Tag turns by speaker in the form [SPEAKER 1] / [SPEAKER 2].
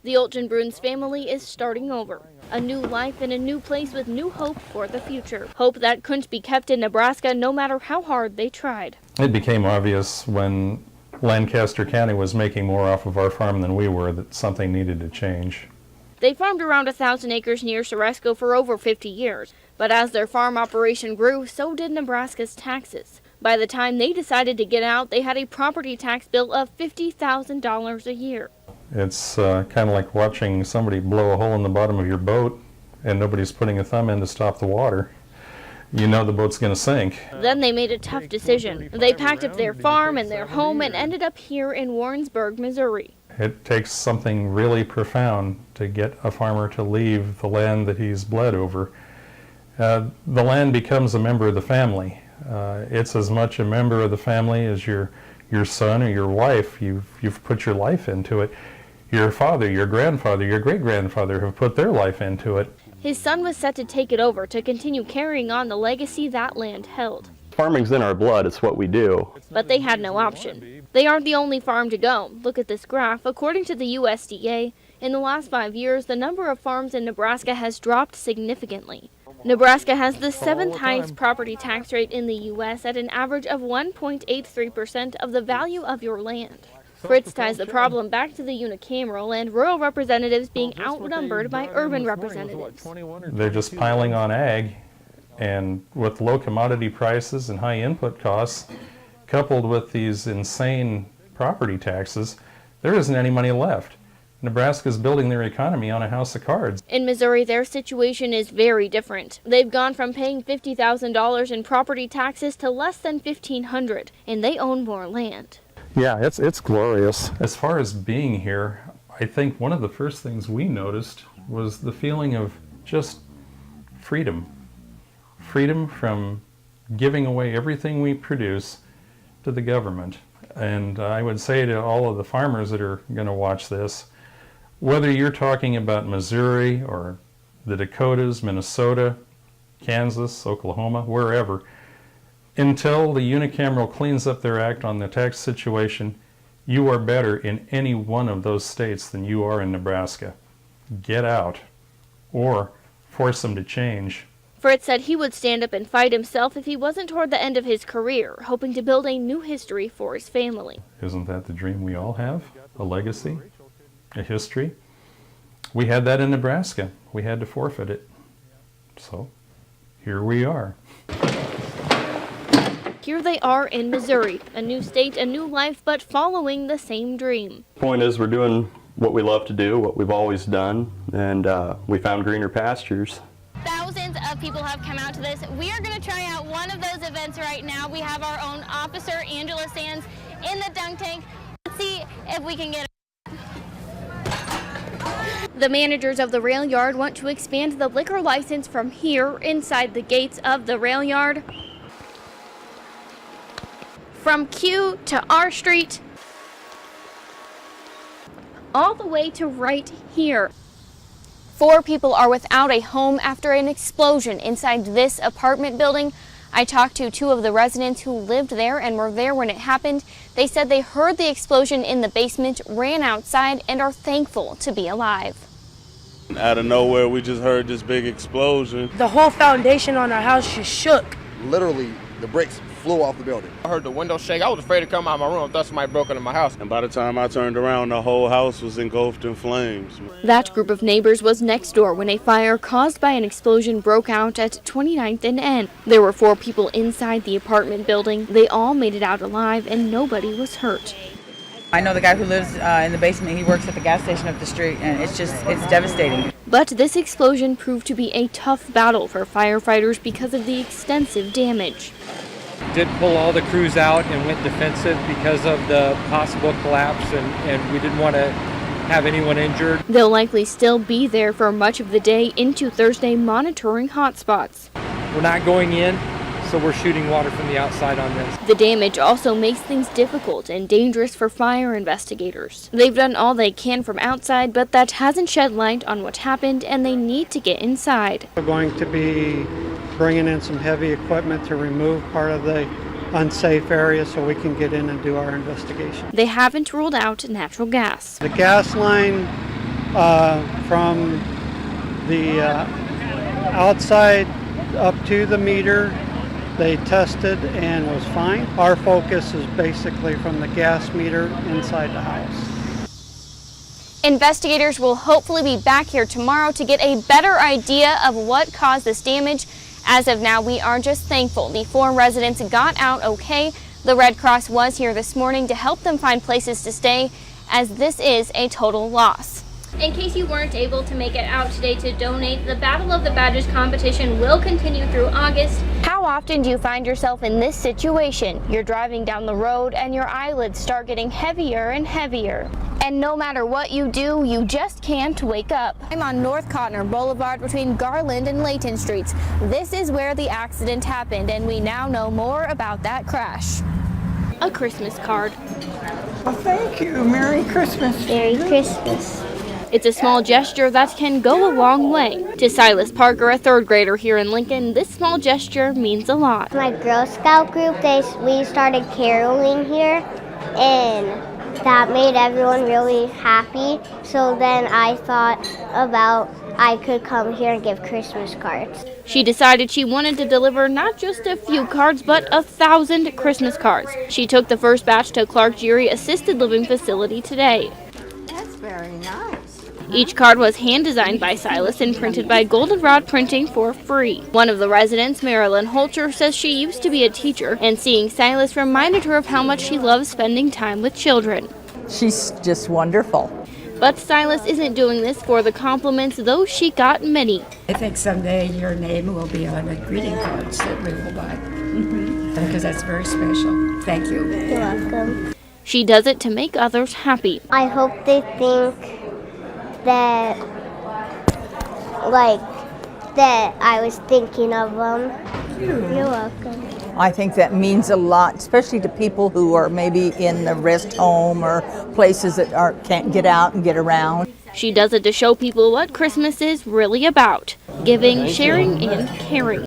[SPEAKER 1] The Olchenbruns family is starting over. A new life in a new place with new hope for the future. Hope that couldn't be kept in Nebraska no matter how hard they tried.
[SPEAKER 2] It became obvious when Lancaster County was making more off of our farm than we were that something needed to change.
[SPEAKER 1] They farmed around 1,000 acres near Ceresco for over 50 years. But as their farm operation grew, so did Nebraska's taxes. By the time they decided to get out, they had a property tax bill of $50,000 a year.
[SPEAKER 2] It's kind of like watching somebody blow a hole in the bottom of your boat and nobody's putting a thumb in to stop the water. You know the boat's going to sink.
[SPEAKER 1] Then they made a tough decision. They packed up their farm and their home and ended up here in Warrensburg, Missouri.
[SPEAKER 2] It takes something really profound to get a farmer to leave the land that he's bled over. The land becomes a member of the family. It's as much a member of the family as your son or your wife. You've put your life into it. Your father, your grandfather, your great-grandfather have put their life into it.
[SPEAKER 1] His son was set to take it over to continue carrying on the legacy that land held.
[SPEAKER 3] Farming's in our blood, it's what we do.
[SPEAKER 1] But they had no option. They aren't the only farm to go. Look at this graph. According to the USDA, in the last 5 years, the number of farms in Nebraska has dropped significantly. Nebraska has the 7th highest property tax rate in the U.S. at an average of 1.83% of the value of your land. Fritz ties the problem back to the unicameral and rural representatives being outnumbered by urban representatives.
[SPEAKER 2] They're just piling on ag, and with low commodity prices and high input costs, coupled with these insane property taxes, there isn't any money left. Nebraska's building their economy on a house of cards.
[SPEAKER 1] In Missouri, their situation is very different. They've gone from paying $50,000 in property taxes to less than $1,500, and they own more land.
[SPEAKER 3] Yeah, it's glorious.
[SPEAKER 2] As far as being here, I think one of the first things we noticed was the feeling of just freedom. Freedom from giving away everything we produce to the government. And I would say to all of the farmers that are going to watch this, whether you're talking about Missouri or the Dakotas, Minnesota, Kansas, Oklahoma, wherever, until the unicameral cleans up their act on the tax situation, you are better in any one of those states than you are in Nebraska. Get out, or force them to change.
[SPEAKER 1] Fritz said he would stand up and fight himself if he wasn't toward the end of his career, hoping to build a new history for his family.
[SPEAKER 2] Isn't that the dream we all have? A legacy? A history? We had that in Nebraska. We had to forfeit it. So, here we are.
[SPEAKER 1] Here they are in Missouri, a new state, a new life, but following the same dream.
[SPEAKER 3] Point is, we're doing what we love to do, what we've always done, and we found greener pastures.
[SPEAKER 1] Thousands of people have come out to this. We are going to try out one of those events right now. We have our own officer, Angela Sands, in the dunk tank. Let's see if we can get it. The managers of the rail yard want to expand the liquor license from here inside the gates of the rail yard, from Q to R Street, all the way to right here. 4 people are without a home after an explosion inside this apartment building. I talked to 2 of the residents who lived there and were there when it happened. They said they heard the explosion in the basement, ran outside, and are thankful to be alive.
[SPEAKER 4] Out of nowhere, we just heard this big explosion.
[SPEAKER 5] The whole foundation on our house just shook.
[SPEAKER 6] Literally, the bricks flew off the building.
[SPEAKER 7] I heard the window shake. I was afraid to come out of my room. I thought somebody broke into my house.
[SPEAKER 4] And by the time I turned around, the whole house was engulfed in flames.
[SPEAKER 1] That group of neighbors was next door when a fire caused by an explosion broke out at 29th and N. There were 4 people inside the apartment building. They all made it out alive and nobody was hurt.
[SPEAKER 8] I know the guy who lives in the basement. He works at the gas station up the street, and it's devastating.
[SPEAKER 1] But this explosion proved to be a tough battle for firefighters because of the extensive damage.
[SPEAKER 9] Did pull all the crews out and went defensive because of the possible collapse, and we didn't want to have anyone injured.
[SPEAKER 1] They'll likely still be there for much of the day into Thursday, monitoring hotspots.
[SPEAKER 9] We're not going in, so we're shooting water from the outside on this.
[SPEAKER 1] The damage also makes things difficult and dangerous for fire investigators. They've done all they can from outside, but that hasn't shed light on what happened, and they need to get inside.
[SPEAKER 10] We're going to be bringing in some heavy equipment to remove part of the unsafe area so we can get in and do our investigation.
[SPEAKER 1] They haven't ruled out natural gas.
[SPEAKER 10] The gas line from the outside up to the meter. They tested and was fine. Our focus is basically from the gas meter inside the house.
[SPEAKER 1] Investigators will hopefully be back here tomorrow to get a better idea of what caused this damage. As of now, we are just thankful the 4 residents got out okay. The Red Cross was here this morning to help them find places to stay, as this is a total loss. In case you weren't able to make it out today to donate, the Battle of the Badges competition will continue through August. How often do you find yourself in this situation? You're driving down the road and your eyelids start getting heavier and heavier. And no matter what you do, you just can't wake up. I'm on North Cotner Boulevard between Garland and Layton Streets. This is where the accident happened, and we now know more about that crash. A Christmas card.
[SPEAKER 11] Well, thank you. Merry Christmas.
[SPEAKER 1] Merry Christmas. It's a small gesture that can go a long way. To Silas Parker, a 3rd grader here in Lincoln, this small gesture means a lot.
[SPEAKER 12] My Girl Scout group, we started caroling here, and that made everyone really happy. So then I thought about I could come here and give Christmas cards.
[SPEAKER 1] She decided she wanted to deliver not just a few cards, but 1,000 Christmas cards. She took the first batch to Clark Geary Assisted Living Facility today.
[SPEAKER 11] That's very nice.
[SPEAKER 1] Each card was hand-designed by Silas and printed by Goldenrod Printing for free. One of the residents, Marilyn Holcher, says she used to be a teacher, and seeing Silas reminded her of how much she loves spending time with children.
[SPEAKER 11] She's just wonderful.
[SPEAKER 1] But Silas isn't doing this for the compliments, though she got many.
[SPEAKER 13] I think someday your name will be on the greeting cards that we will buy. Because that's very special. Thank you.
[SPEAKER 12] You're welcome.
[SPEAKER 1] She does it to make others happy.
[SPEAKER 12] I hope they think that I was thinking of them. You're welcome.
[SPEAKER 11] I think that means a lot, especially to people who are maybe in the rest home or places that can't get out and get around.
[SPEAKER 1] She does it to show people what Christmas is really about: giving, sharing, and caring.